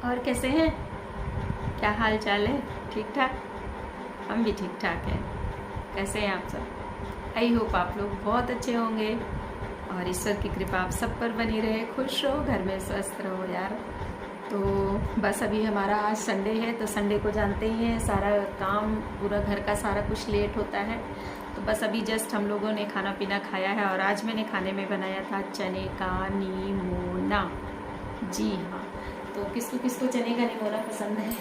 और कैसे हैं? क्या हाल चाल है? ठीक ठाक? हम भी ठीक ठाक हैं। कैसे हैं आप सब? आई होप आप लोग बहुत अच्छे होंगे और ईश्वर की कृपा आप सब पर बनी रहे। खुश रहो, घर में स्वस्थ रहो यार। तो बस अभी हमारा आज संडे है, तो संडे को जानते ही हैं सारा काम, पूरा घर का सारा कुछ लेट होता है। तो बस अभी जस्ट हम लोगों ने खाना पीना खाया है और आज मैंने खाने में बनाया था चने का निमोना। जी हाँ, तो किसको किसको चने का निमोना पसंद है?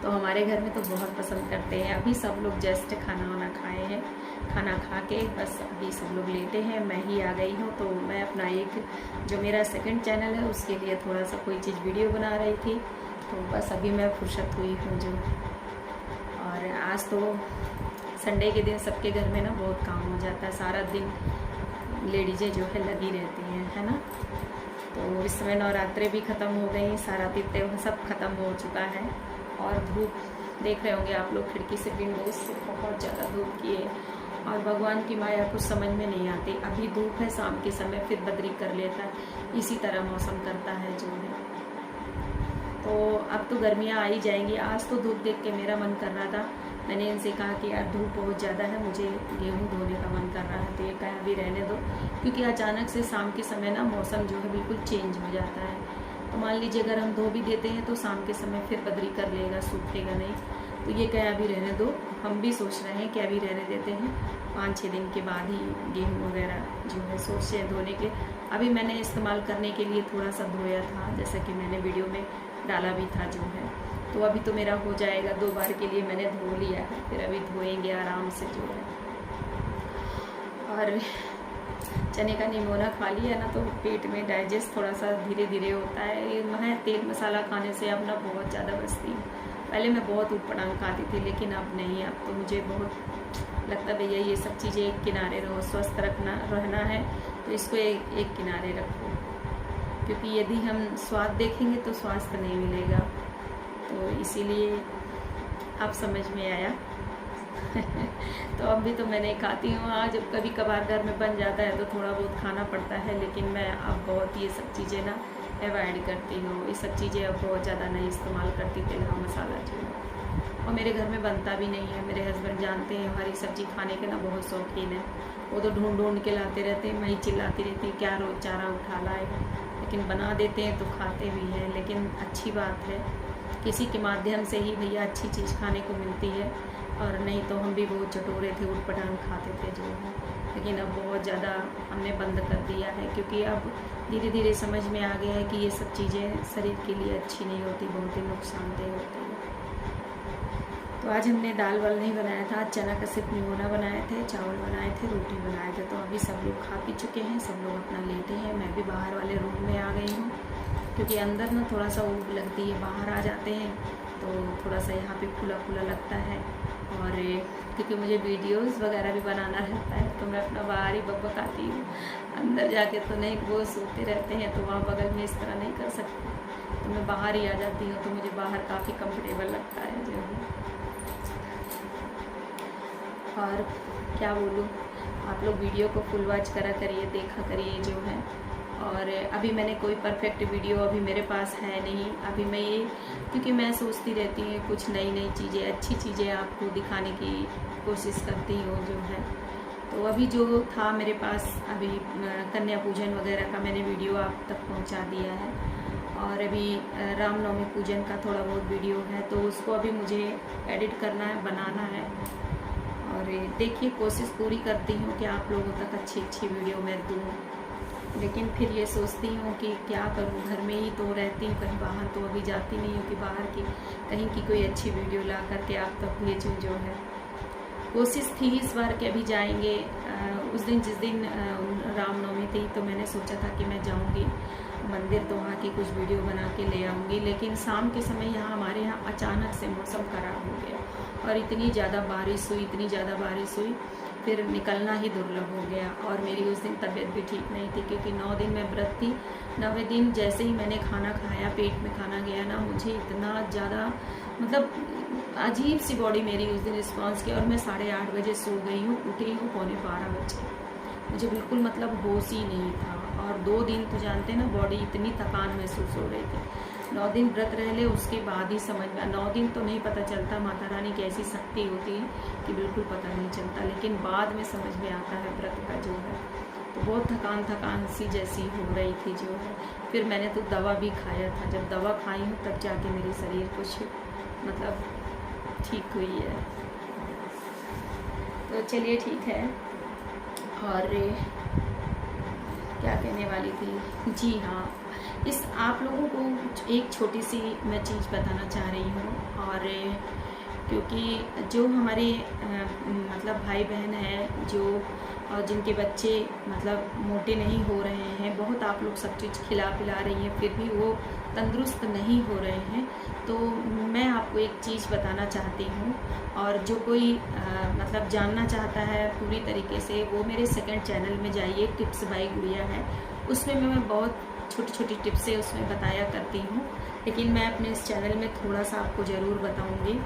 तो हमारे घर में तो बहुत पसंद करते हैं। अभी सब लोग जस्ट खाना वाना खाए हैं, खाना खा के बस अभी सब लोग लेटे हैं। मैं ही आ गई हूँ, तो मैं अपना एक जो मेरा सेकंड चैनल है उसके लिए थोड़ा सा कोई चीज़ वीडियो बना रही थी। तो बस अभी मैं फुर्सत हुई हूँ जो। और आज तो संडे के दिन सबके घर में ना बहुत काम हो जाता है, सारा दिन लेडीज़ें जो है लगी रहती हैं, है ना। तो इस समय नवरात्रे भी ख़त्म हो गई, सारा त्योहार सब ख़त्म हो चुका है। और धूप देख रहे होंगे आप लोग खिड़की से, विंडोज से बहुत ज़्यादा धूप की है और भगवान की माया कुछ समझ में नहीं आती। अभी धूप है, शाम के समय फिर बदरी कर लेता है, इसी तरह मौसम करता है जो है। तो अब तो गर्मियाँ आ ही जाएंगी। आज तो धूप देख के मेरा मन कर रहा था, मैंने इनसे कहा कि यार धूप बहुत ज़्यादा है, मुझे गेहूँ धोने का मन कर रहा है। तो ये कहा अभी रहने दो, क्योंकि अचानक से शाम के समय ना मौसम जो है बिल्कुल चेंज हो जाता है। तो मान लीजिए अगर हम धो भी देते हैं तो शाम के समय फिर बदरी कर लेगा, सूखेगा नहीं। तो ये कहा अभी रहने दो। हम भी सोच रहे हैं कि अभी रहने देते हैं, 5-6 दिन के बाद ही गेहूँ वगैरह जो है सोचे हैं धोने के। अभी मैंने इस्तेमाल करने के लिए थोड़ा सा धोया था, जैसा कि मैंने वीडियो में डाला भी था जो है। तो अभी तो मेरा हो जाएगा, 2 बार के लिए मैंने धो लिया है, फिर अभी धोएंगे आराम से जो है। और चने का निमोना खा लिया ना तो पेट में डाइजेस्ट थोड़ा सा धीरे धीरे होता है। मैं तेल मसाला खाने से अब ना बहुत ज़्यादा बचती हूँ। पहले मैं बहुत ऊटपटांग खाती थी, लेकिन अब नहीं। अब तो मुझे बहुत लगता है भैया ये सब चीज़ें एक किनारे रहो, स्वस्थ रहना है तो इसको एक किनारे रखो, क्योंकि यदि हम स्वाद देखेंगे तो स्वास्थ्य नहीं मिलेगा। तो इसीलिए अब समझ में आया। तो अभी तो मैं नहीं खाती हूँ। हाँ, जब कभी कभार घर में बन जाता है तो थोड़ा बहुत खाना पड़ता है, लेकिन मैं अब बहुत ये सब चीज़ें ना अवॉइड करती हूँ। ये सब चीज़ें अब बहुत ज़्यादा नहीं इस्तेमाल करती, तेल का मसाला जो है। और मेरे घर में बनता भी नहीं है। मेरे हस्बैंड जानते हैं हरी सब्जी खाने के ना बहुत शौकीन है। वो तो ढूंढ ढूंढ के लाते रहते हैं, मैं ही चिल्लाती रहती हूँ क्या रोज़ चारा उठा लाए, लेकिन बना देते हैं तो खाते भी हैं। लेकिन अच्छी बात है, किसी के माध्यम से ही भैया अच्छी चीज़ खाने को मिलती है। और नहीं तो हम भी बहुत चटोरे थे, उटपटांग खाते थे जो है। लेकिन अब बहुत ज़्यादा हमने बंद कर दिया है, क्योंकि अब धीरे धीरे समझ में आ गया है कि ये सब चीज़ें शरीर के लिए अच्छी नहीं होती, बहुत ही नुकसानदेह होती है। तो आज हमने दाल वाल नहीं बनाया था, चना का सिर्फ निमोना बनाए थे, चावल बनाए थे, रोटी बनाए थे। तो अभी सब लोग खा पी चुके हैं, सब लोग अपना लेटे हैं। मैं भी बाहर वाले रूम में आ गई हूँ, क्योंकि अंदर ना थोड़ा सा ऊब लगती है, बाहर आ जाते हैं तो थोड़ा सा यहाँ पे खुला खुला लगता है। और क्योंकि मुझे वीडियोस वगैरह भी बनाना रहता है तो मैं अपना बाहर ही बकबकाती हूँ। अंदर जाके तो नहीं, वो सोते रहते हैं तो वहाँ बगल में इस तरह नहीं कर सकती, तो मैं बाहर ही आ जाती हूँ। तो मुझे बाहर काफ़ी कंफर्टेबल लगता है जो है। और क्या बोलूँ, आप लोग वीडियो को फुल वॉच करा करिए, देखा करिए जो है। और अभी मैंने कोई परफेक्ट वीडियो अभी मेरे पास है नहीं। अभी मैं ये, क्योंकि मैं सोचती रहती हूँ कुछ नई नई चीज़ें, अच्छी चीज़ें आपको दिखाने की कोशिश करती हूँ जो है। तो अभी जो था मेरे पास, अभी कन्या पूजन वगैरह का मैंने वीडियो आप तक पहुँचा दिया है। और अभी रामनवमी पूजन का थोड़ा बहुत वीडियो है, तो उसको अभी मुझे एडिट करना है, बनाना है। और देखिए, कोशिश पूरी करती हूँ कि आप लोगों तक अच्छी अच्छी वीडियो मैं दूँ। लेकिन फिर ये सोचती हूँ कि क्या करूँ, घर में ही तो रहती हूँ, कहीं बाहर तो अभी जाती नहीं हूँ कि बाहर की कहीं की कोई अच्छी वीडियो ला करके आप तक भेजूँ जो है। कोशिश थी इस बार कि अभी जाएंगे उस दिन, जिस दिन रामनवमी थी, तो मैंने सोचा था कि मैं जाऊँगी मंदिर तो वहाँ की कुछ वीडियो बना के ले आऊँगी। लेकिन शाम के समय यहाँ हमारे यहाँ अचानक से मौसम ख़राब हो गया और इतनी ज़्यादा बारिश हुई, इतनी ज़्यादा बारिश हुई, फिर निकलना ही दुर्लभ हो गया। और मेरी उस दिन तबीयत भी ठीक नहीं थी, क्योंकि 9 दिन मैं व्रत थी। 9वें दिन जैसे ही मैंने खाना खाया, पेट में खाना गया ना, मुझे इतना ज़्यादा मतलब अजीब सी बॉडी मेरी उस दिन रिस्पॉन्स किया। और मैं 8:30 बजे सो गई हूँ, उठी हूँ 11:45 बजे। मुझे बिल्कुल मतलब होश ही नहीं था। और 2 दिन तो जानते हैं ना, बॉडी इतनी थकान महसूस हो रही थी। 9 दिन व्रत रह ले, उसके बाद ही समझ में, 9 दिन तो नहीं पता चलता, माता रानी की ऐसी शक्ति होती है कि बिल्कुल पता नहीं चलता, लेकिन बाद में समझ में आता है व्रत का जो है। तो बहुत थकान सी जैसी हो रही थी जो है। फिर मैंने तो दवा भी खाया था, जब दवा खाई हूँ तब जाके मेरी शरीर कुछ मतलब ठीक हुई है। तो चलिए ठीक है। और क्या कहने वाली थी, जी हाँ, इस आप लोगों को एक छोटी सी मैं चीज़ बताना चाह रही हूँ। और क्योंकि जो हमारे मतलब भाई बहन हैं जो और जिनके बच्चे मतलब मोटे नहीं हो रहे हैं, बहुत आप लोग सब चीज़ खिला पिला रही हैं फिर भी वो तंदुरुस्त नहीं हो रहे हैं, तो मैं आपको एक चीज़ बताना चाहती हूँ। और जो कोई मतलब जानना चाहता है पूरी तरीके से, वो मेरे सेकंड चैनल में जाइए, टिप्स बाय गुड़िया है, उसमें मैं बहुत छोटी छोटी टिप्स है उसमें बताया करती हूँ। लेकिन मैं अपने इस चैनल में थोड़ा सा आपको ज़रूर बताऊँगी।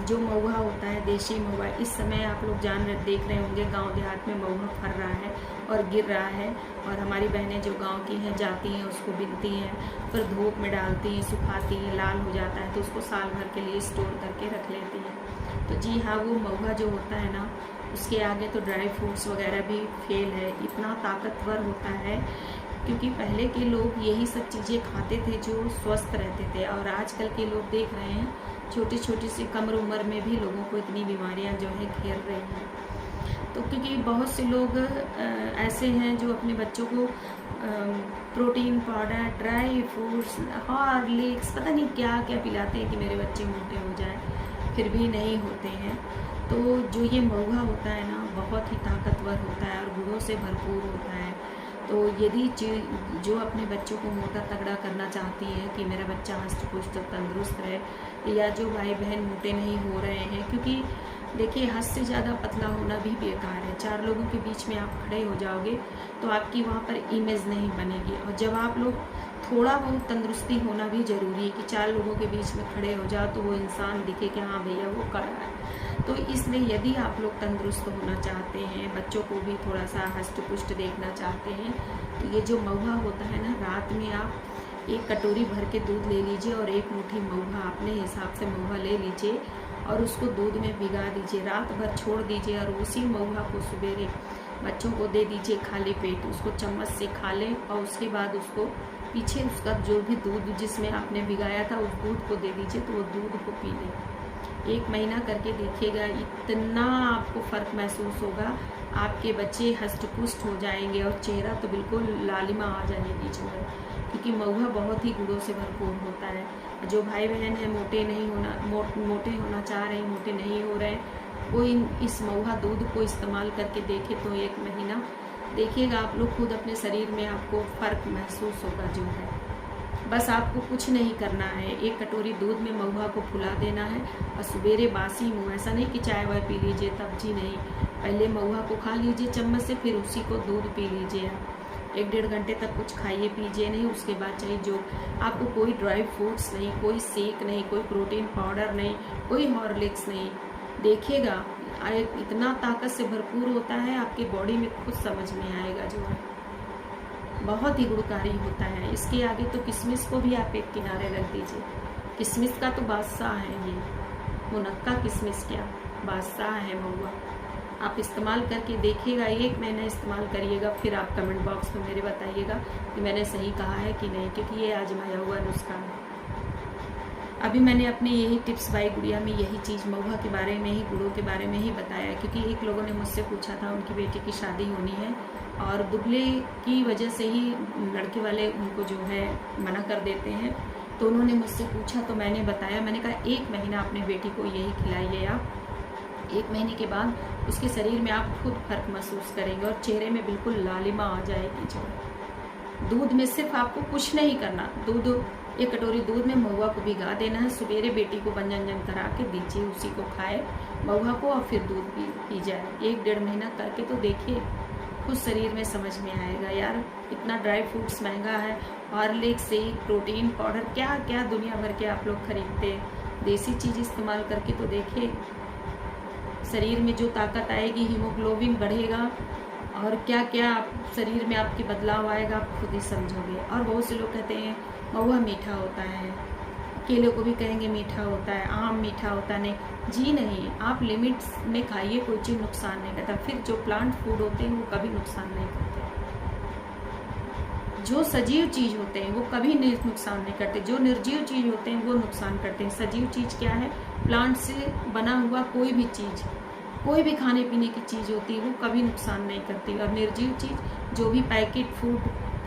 जो महुआ होता है, देशी महुआ, इस समय आप लोग देख रहे होंगे गांव देहात में महुआ फर रहा है और गिर रहा है, और हमारी बहनें जो गांव की हैं जाती हैं उसको बिनती हैं, फिर धूप में डालती हैं, सुखाती हैं, लाल हो जाता है तो उसको साल भर के लिए स्टोर करके रख लेती हैं। तो जी हाँ, वो महुआ जो होता है ना, उसके आगे तो ड्राई फ्रूट्स वगैरह भी फेल है, इतना ताकतवर होता है। क्योंकि पहले के लोग यही सब चीज़ें खाते थे जो स्वस्थ रहते थे, और आजकल के लोग देख रहे हैं छोटी छोटी सी कम उम्र में भी लोगों को इतनी बीमारियां जो है घेर रही हैं। तो क्योंकि बहुत से लोग ऐसे हैं जो अपने बच्चों को protein powder, dry fruits, Horlicks, पता नहीं क्या क्या पिलाते हैं कि मेरे बच्चे मोटे हो जाएं, फिर भी नहीं होते हैं। तो जो ये महुआ होता है ना, बहुत ही ताकतवर होता है और गुणों से भरपूर होता है। तो यदि जो अपने बच्चों को मोटा तगड़ा करना चाहती है कि मेरा बच्चा हष्ट पुष्ट तंदुरुस्त रहे, या जो भाई बहन मोटे नहीं हो रहे हैं, क्योंकि देखिए हद से ज़्यादा पतला होना भी बेकार है। 4 लोगों के बीच में आप खड़े हो जाओगे तो आपकी वहाँ पर इमेज नहीं बनेगी, और जब आप लोग थोड़ा बहुत तंदुरुस्ती होना भी ज़रूरी है कि 4 लोगों के बीच में खड़े हो जाओ तो वो इंसान दिखे कि हाँ भैया वो खड़ा है। तो इसलिए यदि आप लोग तंदुरुस्त होना चाहते हैं, बच्चों को भी थोड़ा सा हष्ट पुष्ट देखना चाहते हैं, तो ये जो महुआ होता है ना, रात में आप 1 कटोरी भर के दूध ले लीजिए और 1 मुट्ठी महुआ अपने हिसाब से महुआ ले लीजिए और उसको दूध में भिगा दीजिए, रात भर छोड़ दीजिए, और उसी महुआ को सुबेरे बच्चों को दे दीजिए खाली पेट। उसको चम्मच से खा लें और उसके बाद उसको पीछे उसका जो भी दूध जिसमें आपने भिगाया था उस दूध को दे दीजिए, तो वो दूध को पी लें। 1 महीना करके देखिएगा, इतना आपको फ़र्क महसूस होगा, आपके बच्चे हष्ट पुष्ट हो जाएंगे और चेहरा तो बिल्कुल लालिमा आ जाएगी जो है, क्योंकि महुआ बहुत ही गुणों से भरपूर होता है। जो भाई बहन है मोटे होना चाह रहे हैं, मोटे नहीं हो रहे हैं, वो इस महुआ दूध को इस्तेमाल करके देखे तो 1 महीना देखिएगा आप लोग खुद अपने शरीर में आपको फ़र्क महसूस होगा जो है। बस आपको कुछ नहीं करना है, 1 कटोरी दूध में महुआ को फुला देना है और सवेरे बासी मुँह, ऐसा नहीं कि चाय वाय पी लीजिए तब, जी नहीं, पहले महुआ को खा लीजिए चम्मच से, फिर उसी को दूध पी लीजिए। 1-1.5 घंटे तक कुछ खाइए पीजिए नहीं, उसके बाद चाहिए जो आपको कोई ड्राई फ्रूट्स नहीं, कोई शेक नहीं, कोई प्रोटीन पाउडर नहीं, कोई हॉर्लिक्स नहीं, देखिएगा इतना ताकत से भरपूर होता है, आपकी बॉडी में खुद समझ में आएगा जो है, बहुत ही गुणकारी होता है। इसके आगे तो किशमिश को भी आप एक किनारे रख दीजिए, किशमिश का तो बादशाह है ये, मुनक्का किशमिश क्या बादशाह है महुआ। आप इस्तेमाल करके देखिएगा, 1 महीना इस्तेमाल करिएगा, फिर आप कमेंट बॉक्स में मेरे बताइएगा कि मैंने सही कहा है कि नहीं, क्योंकि ये आजमाया हुआ नुस्खा है। अभी मैंने अपने यही टिप्स बाय गुड़िया में यही चीज़ महुआ के बारे में ही, गुड़ों के बारे में ही बताया, क्योंकि एक लोगों ने मुझसे पूछा था, उनकी बेटी की शादी होनी है और दुबले की वजह से ही लड़के वाले उनको जो है मना कर देते हैं, तो उन्होंने मुझसे पूछा तो मैंने बताया, मैंने कहा 1 महीना अपने बेटी को यही खिलाइए आप, 1 महीने के बाद उसके शरीर में आप खुद फर्क महसूस करेंगे और चेहरे में बिल्कुल लालिमा आ जाएगी जो है। दूध में सिर्फ आपको कुछ नहीं करना, 1 कटोरी दूध में महुआ को भिगा देना है, सवेरे बेटी को व्यंजन करा के दीजिए, उसी को खाए महुआ को और फिर दूध पी जाए। 1-1.5 महीना करके तो देखिए खुद शरीर में समझ में आएगा। यार इतना ड्राई फ्रूट्स महंगा है, हॉर्लिक्स से प्रोटीन पाउडर क्या क्या दुनिया भर के आप लोग खरीदते हैं, देसी चीज़ इस्तेमाल करके तो देखिए शरीर में जो ताकत आएगी, हीमोग्लोबिन बढ़ेगा और क्या क्या शरीर में आपके बदलाव आएगा आप खुद ही समझोगे। और बहुत से लोग कहते हैं महुआ मीठा होता है, केले को भी कहेंगे मीठा होता है, आम मीठा होता नहीं। जी नहीं, आप लिमिट्स में खाइए, कोई चीज़ नुकसान नहीं करता। फिर जो प्लांट फूड होते हैं वो कभी नुकसान नहीं करते। जो सजीव चीज़ होते हैं वो कभी नुकसान नहीं करते, जो निर्जीव चीज़ होते हैं वो नुकसान करते हैं। सजीव चीज़ क्या है? प्लांट से बना हुआ कोई भी चीज़, कोई भी खाने पीने की चीज़ होती है वो कभी नुकसान नहीं करती। और निर्जीव चीज़ जो भी पैकेट फूड,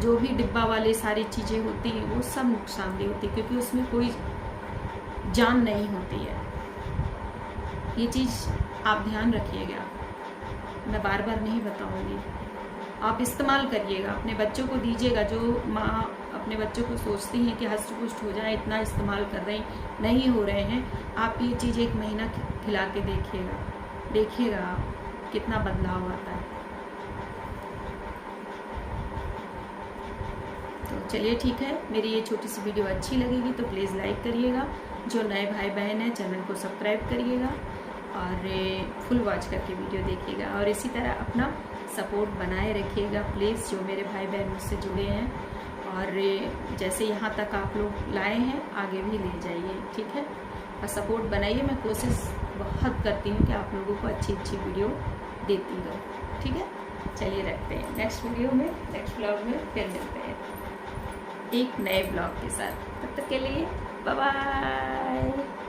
जो भी डिब्बा वाले सारी चीज़ें होती हैं वो सब नुकसानदेह होती है, क्योंकि उसमें कोई जान नहीं होती है। ये चीज़ आप ध्यान रखिएगा, मैं बार बार नहीं बताऊंगी। आप इस्तेमाल करिएगा, अपने बच्चों को दीजिएगा। जो माँ अपने बच्चों को सोचती हैं कि हष्ट पुष्ट हो जाए, इतना इस्तेमाल कर रहे हैं, नहीं हो रहे हैं, आप ये चीज़ 1 महीना खिला के देखिएगा कितना बदलाव आता है। तो चलिए ठीक है, मेरी ये छोटी सी वीडियो अच्छी लगेगी तो प्लीज़ लाइक करिएगा। जो नए भाई बहन हैं चैनल को सब्सक्राइब करिएगा और फुल वॉच करके वीडियो देखिएगा। और इसी तरह अपना सपोर्ट बनाए रखिएगा प्लीज़, जो मेरे भाई बहन मुझसे जुड़े हैं। और जैसे यहाँ तक आप लोग लाए हैं आगे भी ले जाइए, ठीक है। और सपोर्ट बनाइए, मैं कोशिश बहुत करती हूँ कि आप लोगों को अच्छी अच्छी वीडियो देती रहूँ, ठीक है। चलिए रखते हैं, नेक्स्ट वीडियो में, नेक्स्ट ब्लॉग में फिर मिलते हैं एक नए ब्लॉग के साथ। तब तक के लिए बाय बाय।